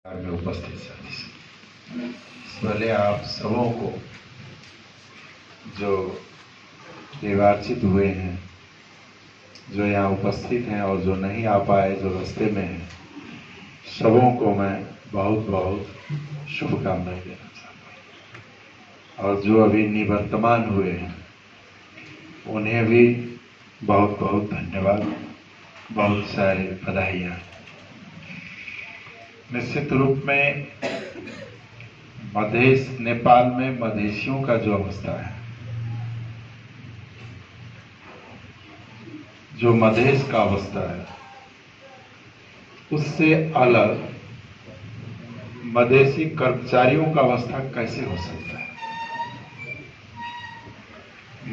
में उपस्थित साथी, पहले आप सबों को जो निर्वाचित हुए हैं, जो यहाँ उपस्थित हैं और जो नहीं आ पाए, जो रास्ते में हैं, सबों को मैं बहुत बहुत शुभकामनाएं देना चाहता हूँ। और जो अभी निवर्तमान हुए हैं उन्हें भी बहुत बहुत धन्यवाद, बहुत सारी बधाइयाँ। निश्चित रूप में मधेश, नेपाल में मधेशियों का जो अवस्था है, जो मधेश का अवस्था है, उससे अलग मधेसी कर्मचारियों का अवस्था कैसे हो सकता है।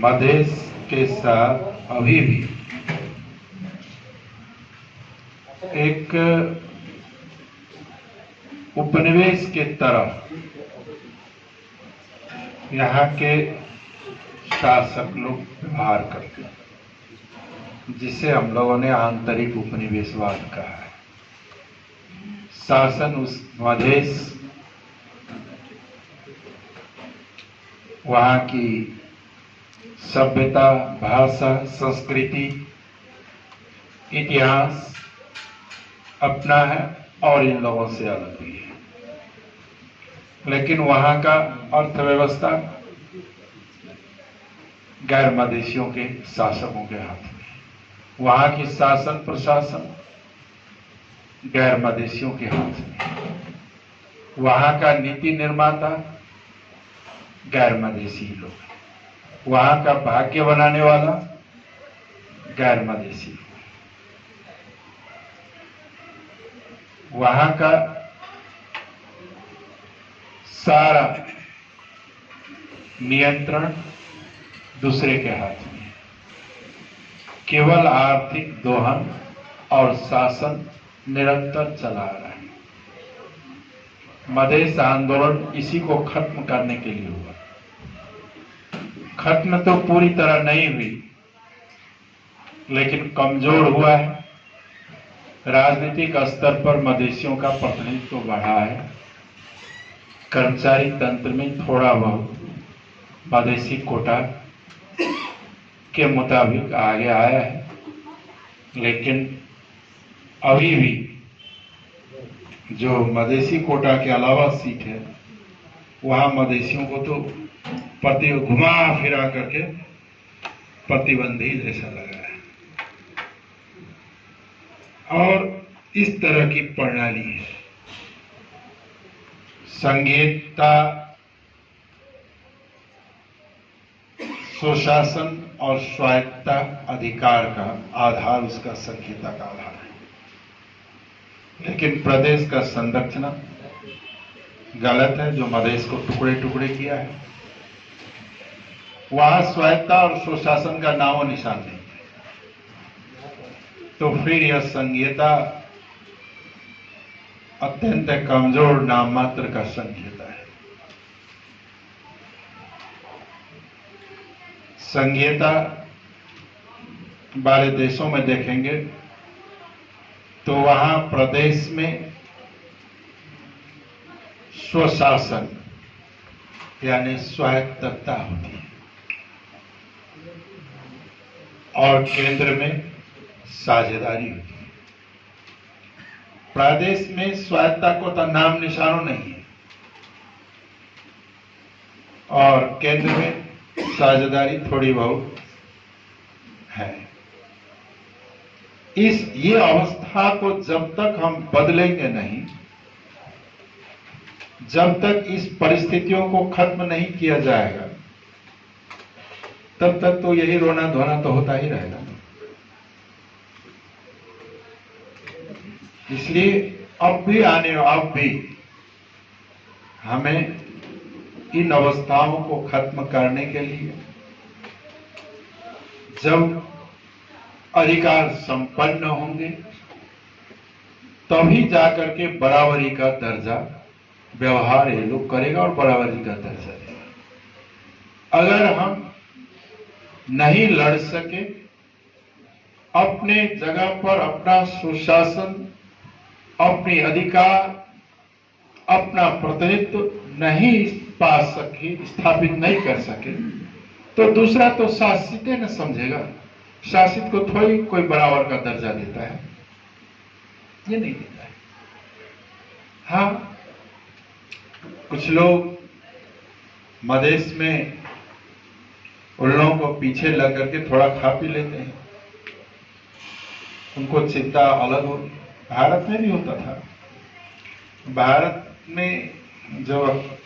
मधेश के साथ अभी भी एक उपनिवेश के तरह यहाँ के शासक लोग व्यवहार करते हैं, जिसे हम लोगों ने आंतरिक उपनिवेशवाद कहा है। शासन उस मधेश, वहाँ की सभ्यता, भाषा, संस्कृति, इतिहास अपना है और इन लोगों से अलग भी है। लेकिन वहाँ का अर्थव्यवस्था गैर मधेशियों के शासकों के हाथ में, वहाँ की शासन प्रशासन गैर मधेशियों के हाथ में, वहाँ का नीति निर्माता गैर मधेसी लोग, वहाँ का भाग्य बनाने वाला गैर मधेसी, वहाँ का सारा नियंत्रण दूसरे के हाथ में। केवल आर्थिक दोहन और शासन निरंतर चला रहा है। मधेश आंदोलन इसी को खत्म करने के लिए हुआ। खत्म तो पूरी तरह नहीं हुई, लेकिन कमजोर हुआ है। राजनीतिक स्तर पर मधेशियों का प्रतिनिधित्व बढ़ा है। कर्मचारी तंत्र में थोड़ा बहुत मधेसी कोटा के मुताबिक आगे आया है, लेकिन अभी भी जो मधेसी कोटा के अलावा सीट है, वहां मधेसियों को तो घुमा फिरा करके प्रतिबंधी जैसा लगा है। और इस तरह की प्रणाली है। संघीयता, सुशासन और स्वायत्तता अधिकार का आधार, उसका संघीयता का आधार है। लेकिन प्रदेश का संरचना गलत है, जो मधेश को टुकड़े टुकड़े किया है। वहां स्वायत्तता और सुशासन का नामो निशान नहीं है। तो फिर यह संघीयता अत्यंत कमजोर नाम मात्र का संघीयता है। संघीयता वाले देशों में देखेंगे तो वहां प्रदेश में स्वशासन यानी स्वायत्तता होती है और केंद्र में साझेदारी होती है। प्रदेश में स्वायत्तता को तो नाम निशानों नहीं है और केंद्र में साझेदारी थोड़ी बहुत है। ये अवस्था को जब तक हम बदलेंगे नहीं, जब तक इस परिस्थितियों को खत्म नहीं किया जाएगा, तब तक तो यही रोना धोना तो होता ही रहेगा। इसलिए अब भी हमें इन अवस्थाओं को खत्म करने के लिए, जब अधिकार संपन्न होंगे, तभी जाकर के बराबरी का दर्जा व्यवहार ये लोग करेगा और बराबरी का दर्जा देगा। अगर हम नहीं लड़ सके, अपने जगह पर अपना सुशासन, अपने अधिकार अपना प्रतिनिधित्व नहीं पा सके, स्थापित नहीं कर सके, तो दूसरा तो शासित न समझेगा। शासित को थोड़ी कोई बराबर का दर्जा देता है, ये नहीं देता है। हाँ, कुछ लोग मधेश में उन लोगों को पीछे लग करके थोड़ा खा पी लेते हैं, उनको चिंता अलग होगी। भारत में भी होता था। भारत में जब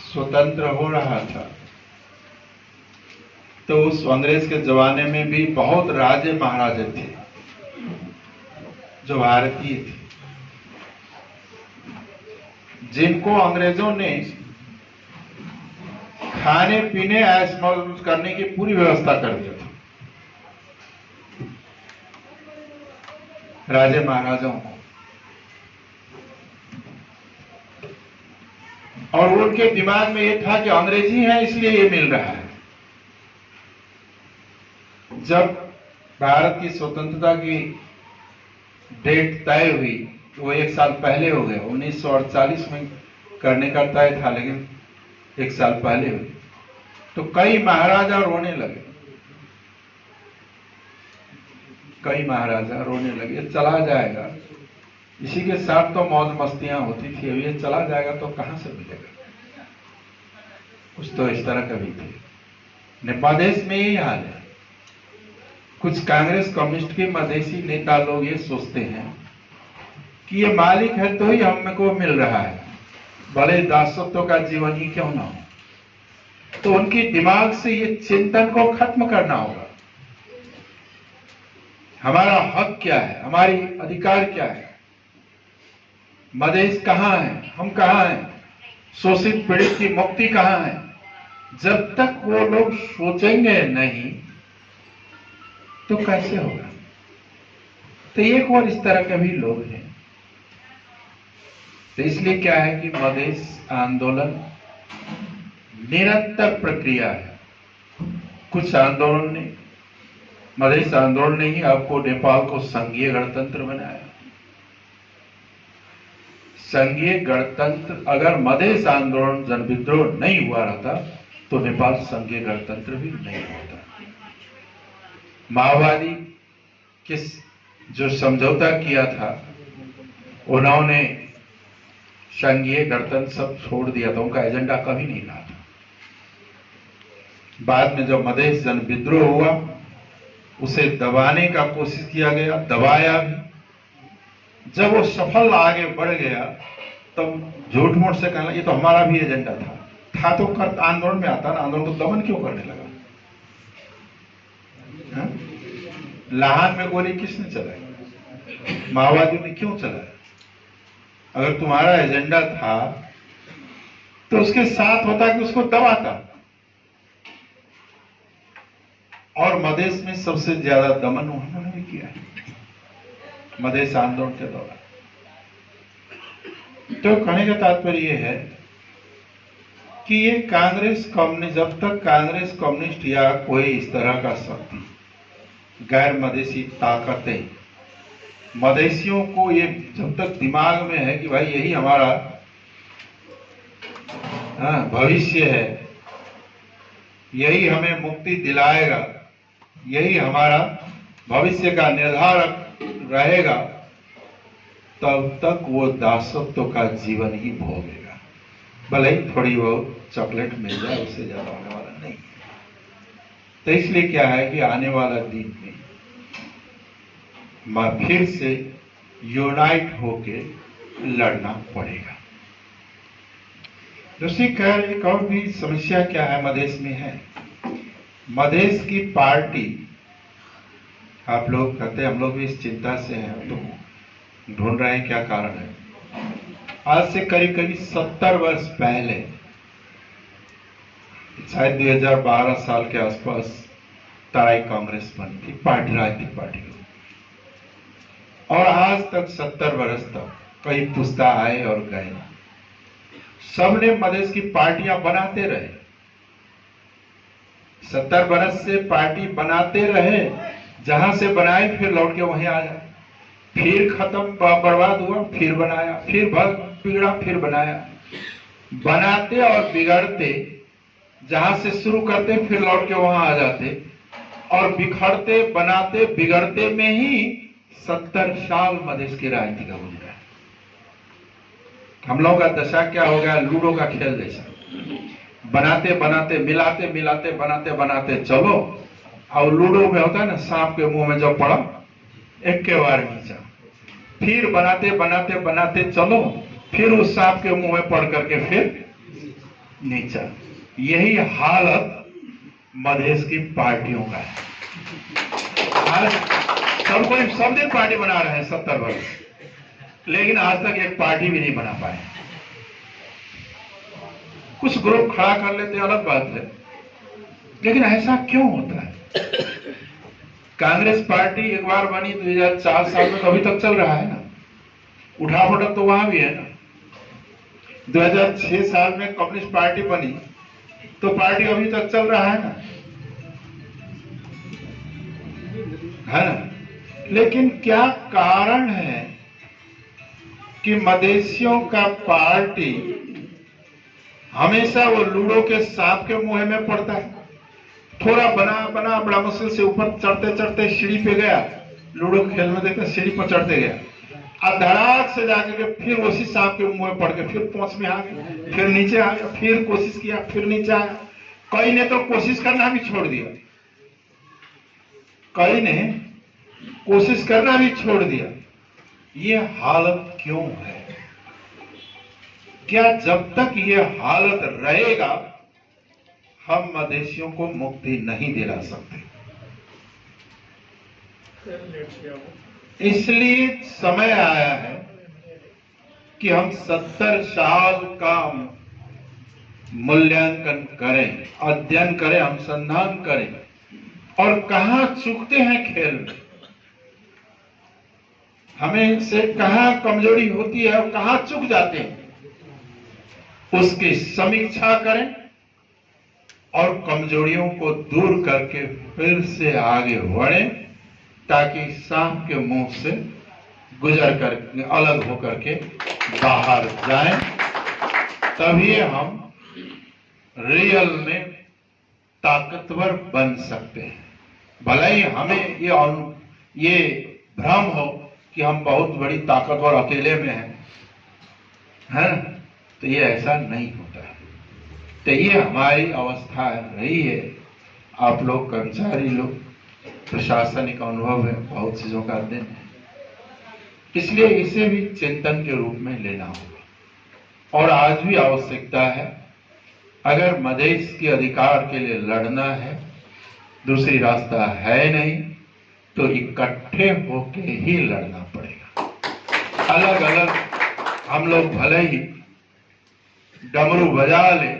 स्वतंत्र हो रहा था तो उस अंग्रेज के जमाने में भी बहुत राजे महाराजे थे जो भारतीय थे, जिनको अंग्रेजों ने खाने पीने ऐश मौज करने की पूरी व्यवस्था कर दी थी। राजे महाराजाओं को, और उनके दिमाग में ये था कि अंग्रेजी है इसलिए ये मिल रहा है। जब भारत की स्वतंत्रता की डेट तय हुई, वो 1 साल पहले हो गया, 1948 में करने का तय था, लेकिन 1 साल पहले हुई, तो कई महाराजा रोने लगे। कई महाराजा रोने लगे, चला जाएगा, इसी के साथ तो मौज मस्तियां होती थी, अब ये चला जाएगा तो कहां से मिलेगा। कुछ तो इस तरह का भी थे। नेपाल देश में यही हाल है। कुछ कांग्रेस कम्युनिस्ट के मधेसी नेता लोग ये सोचते हैं कि ये मालिक है तो ही हमको मिल रहा है, भले दासत्व का जीवन ही क्यों ना हो। तो उनकी दिमाग से ये चिंतन को खत्म करना होगा। हमारा हक क्या है, हमारी अधिकार क्या है, मधेश कहां है, हम कहां हैं, शोषित पीड़ित की मुक्ति कहां है। जब तक वो लोग सोचेंगे नहीं तो कैसे होगा। तो एक और इस तरह के भी लोग हैं। तो इसलिए क्या है कि मधेश आंदोलन निरंतर प्रक्रिया है। कुछ आंदोलन ने, मधेश आंदोलन ने ही आपको नेपाल को संघीय गणतंत्र बनाया। संघीय गणतंत्र, अगर मधेश आंदोलन जन विद्रोह नहीं हुआ रहता तो नेपाल संघीय गणतंत्र भी नहीं होता। माओवादी किस जो समझौता किया था, उन्होंने संघीय गणतंत्र सब छोड़ दिया था, उनका एजेंडा कभी नहीं रहा था। बाद में जब मधेश जन विद्रोह हुआ, उसे दबाने का कोशिश किया गया, दबाया भी। जब वो सफल आगे बढ़ गया तब झूठ मूठ से कहना ये तो हमारा भी एजेंडा था तो कर आंदोलन में आता ना, आंदोलन को दमन क्यों करने लगा। लाहन में गोली किसने चलाई, माओवादियों ने क्यों चलाया। अगर तुम्हारा एजेंडा था तो उसके साथ होता कि उसको दबाता। और मधेश में सबसे ज्यादा दमन उन्होंने भी किया है मधेश आंदोलन के दौरान। तो कहने का तात्पर्य यह है कि ये कांग्रेस कम्युनिस्ट, जब तक कांग्रेस कम्युनिस्ट या कोई इस तरह का शक्ति, गैर मधेसी ताकतें मधेसियों को ये जब तक दिमाग में है कि भाई यही हमारा भविष्य है, यही हमें मुक्ति दिलाएगा, यही हमारा भविष्य का निर्धारक रहेगा, तब तक वो दासत्व का जीवन ही भोगेगा। भले ही थोड़ी बहुत चॉकलेट मिल जाए, उससे ज्यादा होने वाला नहीं। तो इसलिए क्या है कि आने वाला दिन में फिर से यूनाइट होके लड़ना पड़ेगा। दूसरी खैर एक और भी समस्या क्या है मधेश में है, मधेश की पार्टी, आप लोग कहते हैं हम लोग भी इस चिंता से हैं, तो ढूंढ रहे हैं क्या कारण है। आज से करीब करीब 70 वर्ष पहले, शायद 2012 साल के आसपास तराई कांग्रेस बनी थी, पार्टी, राजनीतिक पार्टी। और आज तक 70 वर्ष तक कई पुस्ता आए और गए, सबने मधेश की पार्टियां बनाते रहे, 70 वर्ष से पार्टी बनाते रहे, जहां से बनाए फिर लौट के वहीं आ जाए, फिर खत्म बर्बाद हुआ, फिर बनाया, फिर बिगड़ा, फिर बनाया। बनाते और बिगड़ते, जहां से शुरू करते फिर लौट के वहां आ जाते, और बिखरते बनाते बिगड़ते में ही 70 साल मधेश की राजनीति का गुजरा है। हम लोगों का दशा क्या हो गया? लूडो का खेल जैसा, बनाते बनाते मिलाते मिलाते बनाते बनाते चलो, और लूडो में होता है ना, सांप के मुंह में जब पड़ा एक के बार नीचा, फिर बनाते बनाते बनाते चलो, फिर उस सांप के मुंह में पड़ करके फिर नीचा। यही हालत मधेश की पार्टियों का है। आज सब कोई सब दिन पार्टी बना रहे हैं 70 वर्ष, लेकिन आज तक एक पार्टी भी नहीं बना पाए। कुछ ग्रुप खड़ा कर लेते अलग बात है, लेकिन ऐसा क्यों होता है? कांग्रेस पार्टी एक बार बनी 2004 साल में, तो अभी तक चल रहा है ना। उठापटक तो वहां भी है ना। 2006 साल में कम्युनिस्ट पार्टी बनी, तो पार्टी अभी तक चल रहा है ना, है ना। लेकिन क्या कारण है कि मधेशियों का पार्टी हमेशा वो लूडो के सांप के मुंह में पड़ता है? थोड़ा बना बना बड़ा मुश्किल से ऊपर चढ़ते चढ़ते सीढ़ी पे गया, लूडो खेल में देखते सीढ़ी पर चढ़ते गया, अब धड़ाक से जाके के फिर उसी सांप के मुंह में पड़ के फिर पहुंच में आ गया, फिर नीचे आ गया, फिर कोशिश किया, फिर नीचे आया। कई ने तो कोशिश करना भी छोड़ दिया, कई ने कोशिश करना भी छोड़ दिया। ये हालत क्यों है? क्या जब तक ये हालत रहेगा हम मधेशियों को मुक्ति नहीं दिला सकते? इसलिए समय आया है कि हम 70 साल का मूल्यांकन करें, अध्ययन करें, अनुसंधान करें, और कहां चूकते हैं खेल में, हमें से कहां कमजोरी होती है और कहां चूक जाते हैं, उसकी समीक्षा करें और कमजोरियों को दूर करके फिर से आगे बढ़ें, ताकि सांप के मुंह से गुजर कर अलग होकर के बाहर जाएं। तभी हम रियल में ताकतवर बन सकते हैं। भले ही हमें ये भ्रम हो कि हम बहुत बड़ी ताकतवर अकेले में हैं, है ना, तो ये ऐसा नहीं होता है। तो ये हमारी अवस्था रही है। आप लोग कर्मचारी लोग, प्रशासनिक अनुभव है, बहुत चीजों का अध्ययन है, इसलिए इसे भी चिंतन के रूप में लेना होगा। और आज भी आवश्यकता है, अगर मधेश के अधिकार के लिए लड़ना है, दूसरी रास्ता है नहीं, तो इकट्ठे होके ही लड़ना पड़ेगा। अलग अलग हम लोग भले ही डमरू बजा ले,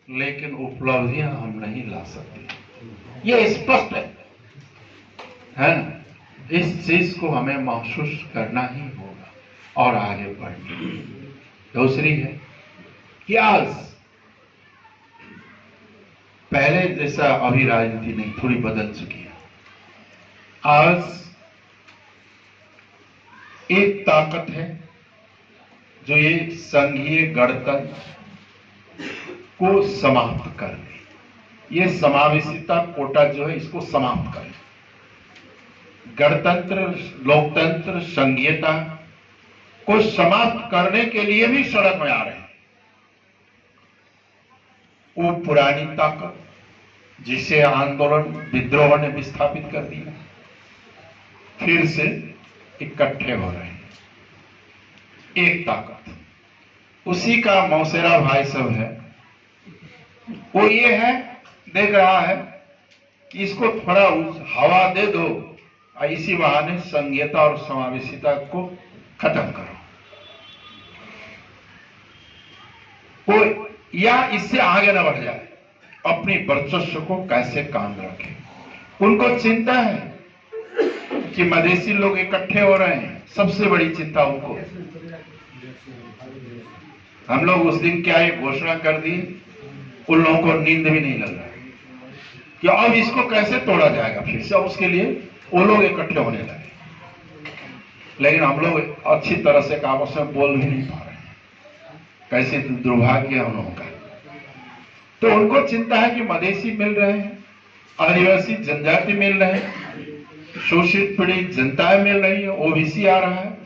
लेकिन उपलब्धियां हम नहीं ला सकते, ये स्पष्ट है ना। इस चीज को हमें महसूस करना ही होगा और आगे बढ़ना। दूसरी है कि आज पहले जैसा अभी राजनीति नहीं, थोड़ी बदल चुकी है। आज एक ताकत है जो ये संघीय गणतंत्र को समाप्त कर दे, ये समावेशिता कोटा जो है इसको समाप्त करे। गणतंत्र, लोकतंत्र, संघीयता को समाप्त करने के लिए भी सड़क में आ रहे हैं। वो पुरानी ताकत जिसे आंदोलन विद्रोह ने विस्थापित कर दिया, फिर से इकट्ठे हो रहे हैं। एक ताकत, उसी का मौसेरा भाई सब है, वो ये है, देख रहा है कि इसको थोड़ा हवा दे दो और इसी बहाने संघीयता और समावेशिता को खत्म करो, वो या इससे आगे न बढ़ जाए, अपनी वर्चस्व को कैसे काम रखे। उनको चिंता है कि मधेसी लोग इकट्ठे हो रहे हैं, सबसे बड़ी चिंता उनको। हम लोग उस दिन क्या ये घोषणा कर दी, उन लोगों को नींद भी नहीं लग रहा है कि अब इसको कैसे तोड़ा जाएगा फिर से। उसके लिए वो लोग इकट्ठे होने लगे, लेकिन हम लोग अच्छी तरह से आपस में बोल भी नहीं पा रहे। कैसे दुर्भाग्य है उन लोगों का। तो उनको चिंता है कि मधेसी मिल रहे हैं, आदिवासी जनजाति मिल रहे हैं, शोषित पीड़ित जनताएं मिल रही है, ओबीसी आ रहा है,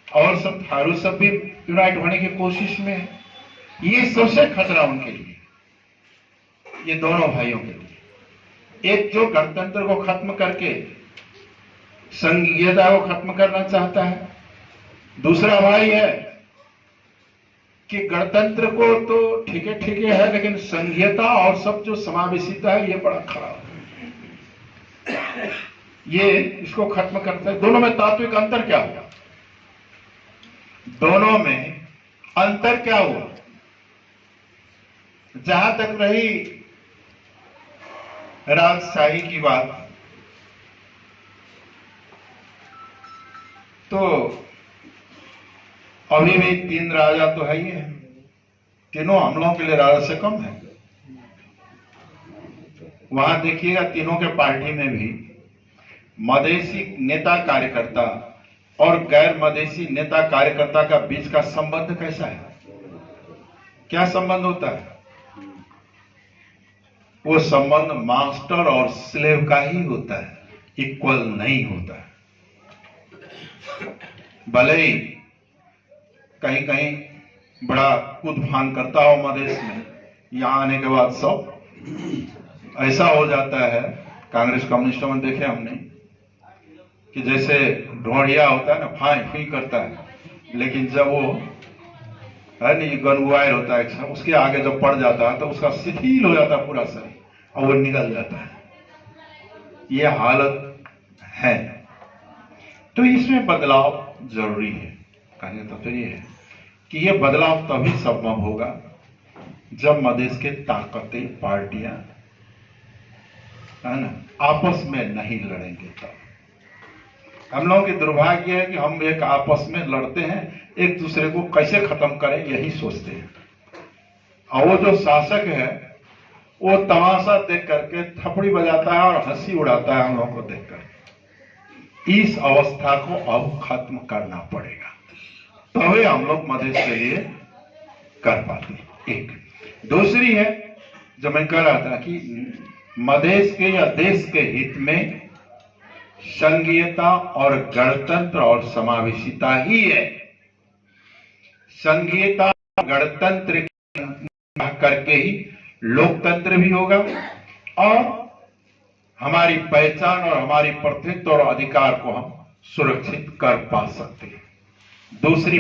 और सब थारू सब भी यूनाइट होने की कोशिश में है। ये सबसे खतरा उनके लिए, ये दोनों भाइयों के लिए। एक जो गणतंत्र को खत्म करके संघीयता को खत्म करना चाहता है, दूसरा भाई है कि गणतंत्र को तो ठीक है, लेकिन संघीयता और सब जो समावेशिता है ये बड़ा खराब है, ये इसको खत्म करता है। दोनों में तात्विक अंतर क्या हुआ? दोनों में अंतर क्या हुआ? जहां तक रही राजशाही की बात, तो अभी भी 3 राजा तो है ही है, तीनों हम लोगों के लिए राजा से कम है। वहां देखिएगा तीनों के पार्टी में भी मधेसी नेता कार्यकर्ता और गैर मधेसी नेता कार्यकर्ता का बीच का संबंध कैसा है? क्या संबंध होता है? वो संबंध मास्टर और स्लेव का ही होता है, इक्वल नहीं होता है। भले ही कहीं कहीं बड़ा कूदफान करता हो मधेश में, यहां आने के बाद सब ऐसा हो जाता है। कांग्रेस कम्युनिस्टों में देखे हमने कि जैसे ढोढ़िया होता है ना, फाई फुई करता है, लेकिन जब वो है नहीं गनगुआयर होता है, उसके आगे जब पड़ जाता है तो उसका शिथिल हो जाता है पूरा शरीर और वो निकल जाता है। ये हालत है। तो इसमें बदलाव जरूरी है। कहने तो फिर ये है कि ये बदलाव तभी संभव होगा जब मधेश के ताकतें पार्टियां है ना आपस में नहीं लड़ेंगे। तब हम लोगों की दुर्भाग्य है कि हम एक आपस में लड़ते हैं, एक दूसरे को कैसे खत्म करें यही सोचते हैं, और वो जो शासक है वो तमाशा देख करके थपड़ी बजाता है और हंसी उड़ाता है हम लोगों को देखकर। इस अवस्था को अब खत्म करना पड़ेगा, तभी हम लोग मधेश के लिए कर पाते। एक दूसरी है जो मैं कह रहा था कि मधेश के या देश के हित में संघीयता और गणतंत्र और समावेशिता ही है। संघीयता गणतंत्र करके ही लोकतंत्र भी होगा और हमारी पहचान और हमारी प्रतिनिधित्व और अधिकार को हम सुरक्षित कर पा सकते हैं। दूसरी